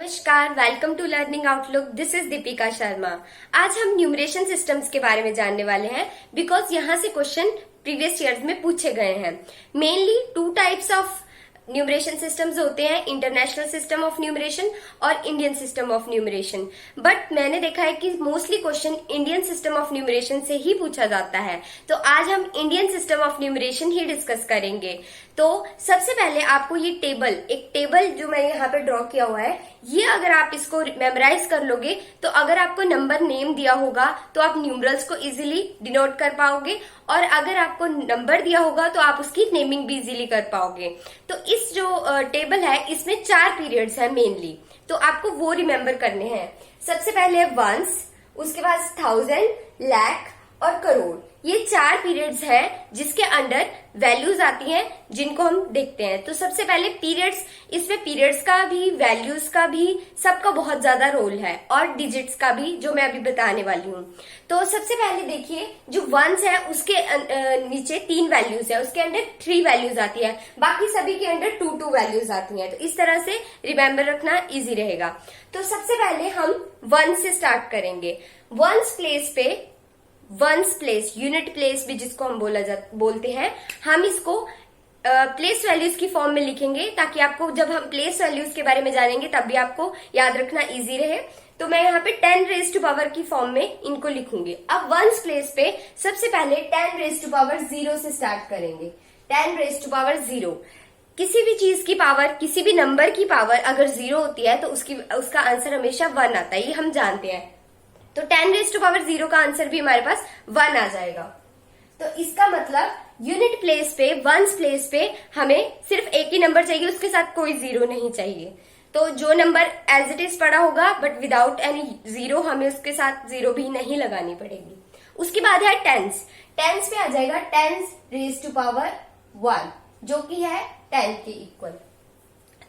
नमस्कार, welcome to learning outlook. This is Deepika Sharma. आज हम न्यूमरेशन सिस्टम्स के बारे में जानने वाले हैं बिकॉज यहाँ से क्वेश्चन प्रीवियस ईयर्स में पूछे गए हैं। Mainly two types of numeration systems होते हैं, इंटरनेशनल सिस्टम ऑफ न्यूमरेशन और Indian system of numeration. But मैंने देखा है कि mostly question Indian system of numeration से ही पूछा जाता है, तो आज हम Indian system of numeration he discuss करेंगे। तो सबसे पहले आपको ये एक टेबल जो मैंने यहाँ पे ड्रॉ किया हुआ है, ये अगर आप इसको मेमोराइज कर लोगे तो अगर आपको नंबर नेम दिया होगा तो आप न्यूमरल्स को इजीली डिनोट कर पाओगे, और अगर आपको नंबर दिया होगा तो आप उसकी नेमिंग भी इजीली कर पाओगे। तो इस जो टेबल है इसमें 4 पीरियड्स है मेनली, तो आपको वो रिमेम्बर करने हैं। सबसे पहले वंस, उसके बाद 1000, लाख और करोड़। ये 4 पीरियड्स हैं जिसके अंडर वैल्यूज आती हैं जिनको हम देखते हैं। तो सबसे पहले पीरियड्स, इसमें पीरियड्स का भी, वैल्यूज का भी, सबका बहुत ज्यादा रोल है, और डिजिट्स का भी, जो मैं अभी बताने वाली हूँ। तो सबसे पहले देखिए, जो वंस है उसके नीचे 3 वैल्यूज है, उसके अंडर 3 वैल्यूज आती है, बाकी सभी के अंडर 2 वैल्यूज आती हैं। तो इस तरह से रिमेम्बर रखना इजी रहेगा। तो सबसे पहले हम वंस से स्टार्ट करेंगे। वंस प्लेस, यूनिट प्लेस भी जिसको हम बोलते हैं, हम इसको प्लेस वैल्यूज की फॉर्म में लिखेंगे ताकि आपको जब हम प्लेस वैल्यूज के बारे में जानेंगे तब भी आपको याद रखना इजी रहे। तो मैं यहाँ पे 10 रेज टू पावर की फॉर्म में इनको लिखूंगी। अब वंस प्लेस पे सबसे पहले 10 रेज टू पावर 0 से स्टार्ट करेंगे। 10 रेज टू पावर 0, किसी भी चीज की पावर, किसी भी नंबर की पावर अगर 0 होती है तो उसका आंसर हमेशा 1 आता है, ये हम जानते हैं। तो 10 रेज टू पावर 0 का आंसर भी हमारे पास 1 आ जाएगा। तो इसका मतलब यूनिट प्लेस पे, वंस प्लेस पे हमें सिर्फ एक ही नंबर चाहिए, उसके साथ कोई 0 नहीं चाहिए। तो जो नंबर एज इट इज पड़ा होगा बट विदाउट एनी 0, हमें उसके साथ 0 भी नहीं लगानी पड़ेगी। उसके बाद है टेंस। टेंस पे आ जाएगा 10 रेज टू पावर 1, जो कि है 10 के इक्वल।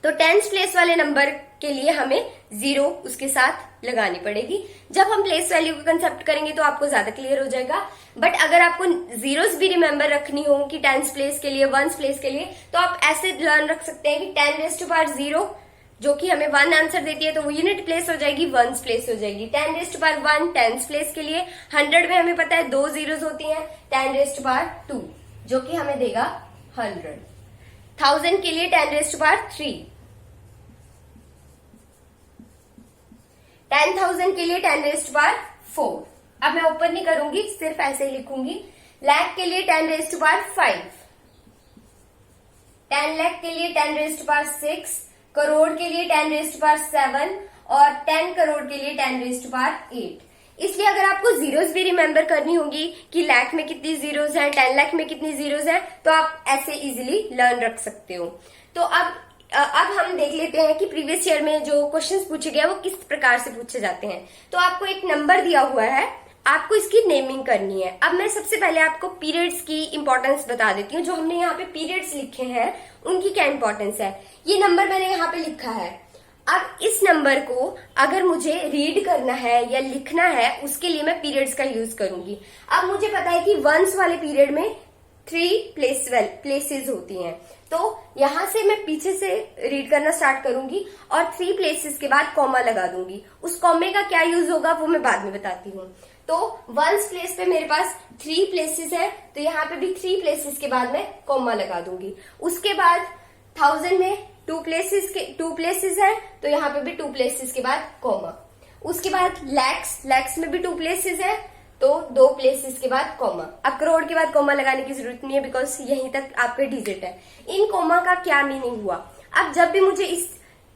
तो टेंस प्लेस वाले नंबर के लिए हमें 0 उसके साथ लगानी पड़ेगी। जब हम प्लेस वैल्यू का कंसेप्ट करेंगे तो आपको ज्यादा क्लियर हो जाएगा। बट अगर आपको जीरोस भी रिमेम्बर रखनी हो कि टेंस प्लेस के लिए, वंस प्लेस के लिए, तो आप ऐसे लर्न रख सकते हैं कि 10 रेज टू पावर 0 जो कि हमें 1 आंसर देती है, तो वो यूनिट प्लेस हो जाएगी, वंस प्लेस हो जाएगी। 10 raise to power 1 tens place के लिए। 100 में हमें पता है 2 जीरोस होती हैं, 10 रेज टू पावर 2 जो कि हमें देगा 100। 1000 के लिए 10 रेज टू पावर 3, 10,000 के लिए 10 रेज टू पावर 4। अब मैं ऊपर नहीं करूंगी, सिर्फ ऐसे ही लिखूंगी। लाख के लिए 10 रेज टू पावर 5, 10 लाख के लिए 10 रेज टू पावर 6, करोड़ के लिए 10 रेज टू पावर 7 और 10 करोड़ के लिए 10 रेज टू पावर 8। इसलिए अगर आपको जीरोस भी रिमेम्बर करनी होगी कि लाख में कितनी जीरोस हैं, 10 लाख में कितनी जीरोस हैं, तो आप ऐसे इजीली लर्न रख सकते हो। तो अब हम देख लेते हैं कि प्रीवियस ईयर में जो क्वेश्चंस पूछे गए वो किस प्रकार से पूछे जाते हैं। तो आपको एक नंबर दिया हुआ है, आपको इसकी नेमिंग करनी है। अब मैं सबसे पहले आपको पीरियड्स की इंपॉर्टेंस बता देती हूँ। जो हमने यहाँ पे पीरियड्स लिखे हैं उनकी क्या इंपॉर्टेंस है। ये नंबर मैंने यहाँ पे लिखा है। अब इस नंबर को अगर मुझे रीड करना है या लिखना है, उसके लिए मैं पीरियड्स का यूज करूंगी। अब मुझे पता है कि वंस वाले पीरियड में 3 प्लेसेस होती हैं, तो यहां से मैं पीछे से रीड करना स्टार्ट करूंगी और 3 प्लेसेस के बाद कॉमा लगा दूंगी। उस कॉमे का क्या यूज होगा वो मैं बाद में बताती हूँ। तो वंस प्लेस पे मेरे पास 3 प्लेसेस है, तो यहाँ पे भी 3 प्लेसेस के बाद मैं कॉमा लगा दूंगी। उसके बाद 1000 में 2 प्लेसेस है, तो यहाँ पे भी 2 प्लेसेस के बाद कॉमा। उसके बाद लैक्स में भी 2 प्लेसेस है, तो 2 प्लेसेस के बाद कॉमा। अब करोड़ के बाद कॉमा लगाने की जरूरत नहीं है बिकॉज यहीं तक आपके डिजिट है। इन कॉमा का क्या मीनिंग हुआ, अब जब भी मुझे इस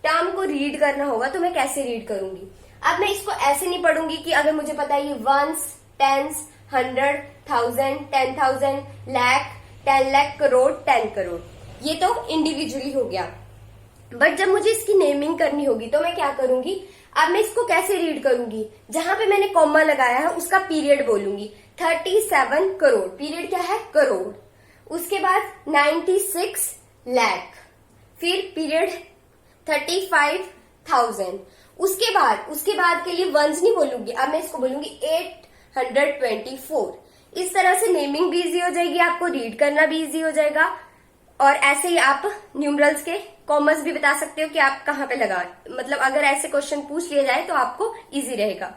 टर्म को रीड करना होगा तो मैं कैसे रीड करूंगी। अब मैं इसको ऐसे नहीं पढ़ूंगी कि अगर मुझे पता है ये वंस, टेंस, 100, 1000, 10,000, लाख, 10 लाख, करोड़, 10 करोड़, ये तो इंडिविजुअली हो गया। बट जब मुझे इसकी नेमिंग करनी होगी तो मैं क्या करूंगी। अब मैं इसको कैसे रीड करूंगी, जहां पे मैंने कॉमा लगाया है उसका पीरियड बोलूंगी। 37 करोड़, पीरियड क्या है, करोड़। उसके बाद 96 लाख, फिर पीरियड 35,000। उसके बाद के लिए वंस नहीं बोलूंगी, अब मैं इसको बोलूंगी 824। इस तरह से नेमिंग भी इजी हो जाएगी, आपको रीड करना भी इजी हो जाएगा, और ऐसे ही आप न्यूमरल्स के कॉमर्स भी बता सकते हो कि आप कहाँ पे लगा, मतलब अगर ऐसे क्वेश्चन पूछ लिया जाए तो आपको इजी रहेगा।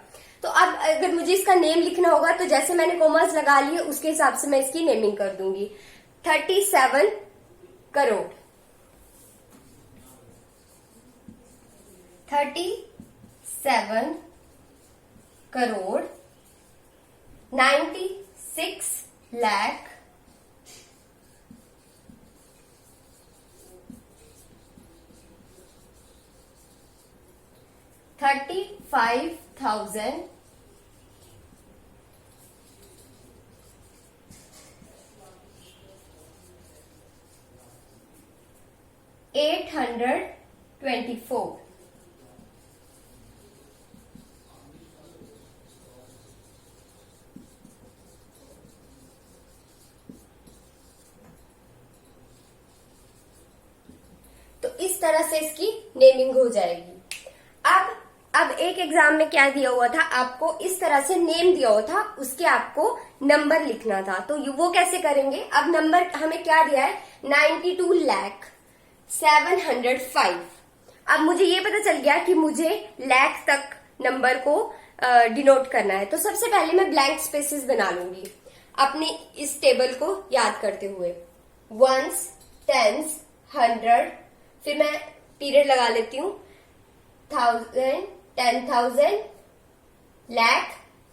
तो अब अगर मुझे इसका नेम लिखना होगा तो जैसे मैंने कॉमर्स लगा लिए उसके हिसाब से मैं इसकी नेमिंग कर दूंगी। 37 करोड़, 37 करोड़ 96 लाख 35,000 824। तो इस तरह से इसकी नेमिंग हो जाएगी। अब एक एग्जाम में क्या दिया हुआ था, आपको इस तरह से नेम दिया हुआ था, उसके आपको नंबर लिखना था। तो वो कैसे करेंगे, अब नंबर हमें क्या दिया है 92,705। अब मुझे ये पता चल गया कि मुझे लाख तक नंबर को डिनोट करना है। तो सबसे पहले मैं ब्लैंक स्पेसेस बना लूंगी अपने इस टेबल को याद करते हुए। वंस, टेंस, 100, फिर मैं पीरियड लगा लेती हूँ 1000, 10,000, लाख,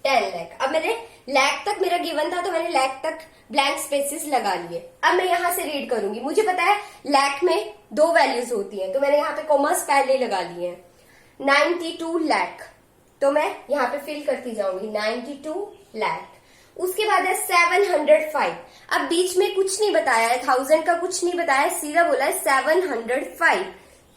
10 लाख। अब मैंने लाख तक मेरा गिवन था तो मैंने लाख तक ब्लैंक स्पेसेस लगा लिए। अब मैं यहां से रीड करूंगी, मुझे पता है लाख में 2 वैल्यूज होती हैं तो मैंने यहाँ पे कॉमर्स पहले लगा लिए हैं। 92 लाख, तो मैं यहाँ पे फिल करती जाऊंगी 92 लाख। उसके बाद है 705। अब बीच में कुछ नहीं बताया है, 1000 का कुछ नहीं बताया है, सीधा बोला है 705।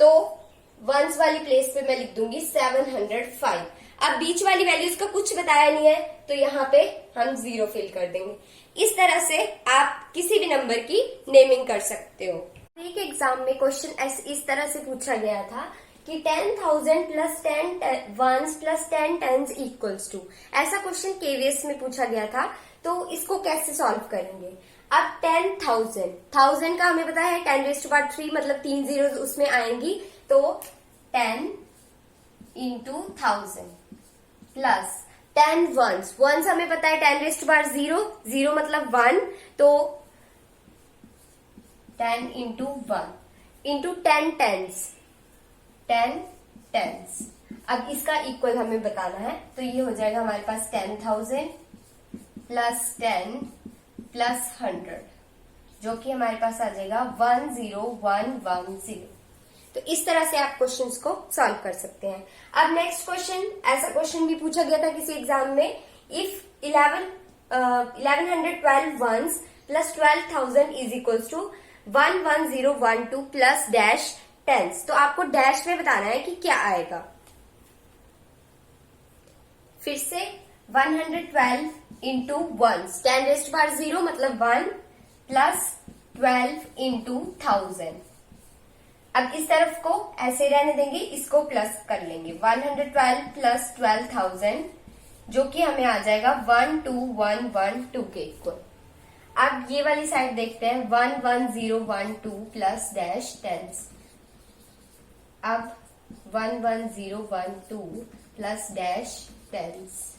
तो वंस वाली प्लेस पे मैं लिख दूंगी 705। अब बीच वाली वैल्यूज का कुछ बताया नहीं है तो यहाँ पे हम 0 फिल कर देंगे। इस तरह से आप किसी भी नंबर की नेमिंग कर सकते हो। एक एग्जाम में क्वेश्चन इस तरह से पूछा गया था कि 10,000 plus 10 ones plus 10 tens equals to, ऐसा क्वेश्चन केवीएस में पूछा गया था। तो इसको कैसे सॉल्व करेंगे। अब 10,000 का हमें पता है 10⁻³ मतलब 3 जीरो उसमें आएंगी, तो 10 into 1000 प्लस 10 वंस हमें पता है 10⁻0, 0 मतलब 1, तो 10 into 1 into 10 टेंस, 10 टेंस। अब इसका इक्वल हमें बताना है तो ये हो जाएगा हमारे पास 10,000 प्लस 10 प्लस 100, जो कि हमारे पास आ जाएगा 10110। तो इस तरह से आप क्वेश्चंस को सॉल्व कर सकते हैं। अब नेक्स्ट क्वेश्चन, ऐसा क्वेश्चन भी पूछा गया था किसी एग्जाम में, if 1112 ones plus 12,000 is equals to 11012 plus dash tens. तो आपको डैश में बताना है कि क्या आएगा। फिर से 112 इंटू वंस, 10⁻0 मतलब 1 प्लस 12 इंटू 1000। अब इस तरफ को ऐसे रहने देंगे, इसको प्लस कर लेंगे 112 प्लस 12,000, जो कि हमें आ जाएगा 12112 के इक्वल। अब ये वाली साइड देखते हैं 11012 प्लस डैश टेंस। अब 11012 प्लस डैश टेंस।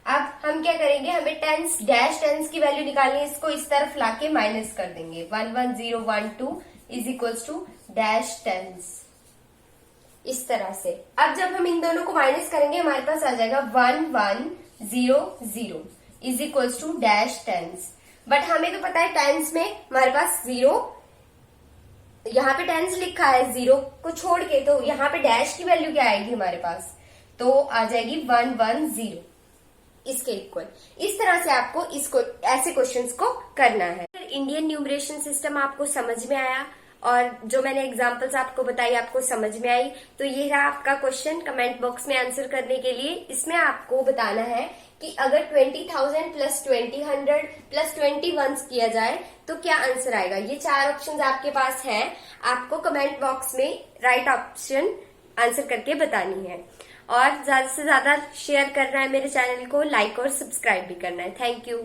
अब हम क्या करेंगे, हमें टेंस डैश टेंस की वैल्यू निकालनी है, इसको इस तरफ लाके माइनस कर देंगे। 11012 is equals to dash tens, इस तरह से। अब जब हम इन दोनों को माइनस करेंगे हमारे पास आ जाएगा 1100 is equals to dash tens. But हमें तो पता है टेंस में हमारे पास 0, यहाँ पे टेंस लिखा है 0 को छोड़ के, तो यहाँ पे डैश की वैल्यू क्या आएगी हमारे पास, तो आ जाएगी 110 इसके इक्वल। इस तरह से आपको इसको ऐसे क्वेश्चंस को करना है। इंडियन न्यूमरेशन सिस्टम आपको समझ में आया और जो मैंने एग्जांपल्स आपको बताई आपको समझ में आई, तो ये रहा आपका क्वेश्चन कमेंट बॉक्स में आंसर करने के लिए। इसमें आपको बताना है कि अगर 20,000 प्लस 20,100 प्लस 21 किया जाए तो क्या आंसर आएगा। ये 4 ऑप्शन आपके पास हैं, आपको कमेंट बॉक्स में राइट ऑप्शन आंसर करके बतानी है और ज्यादा से ज्यादा शेयर करना है मेरे चैनल को, लाइक और सब्सक्राइब भी करना है। Thank you.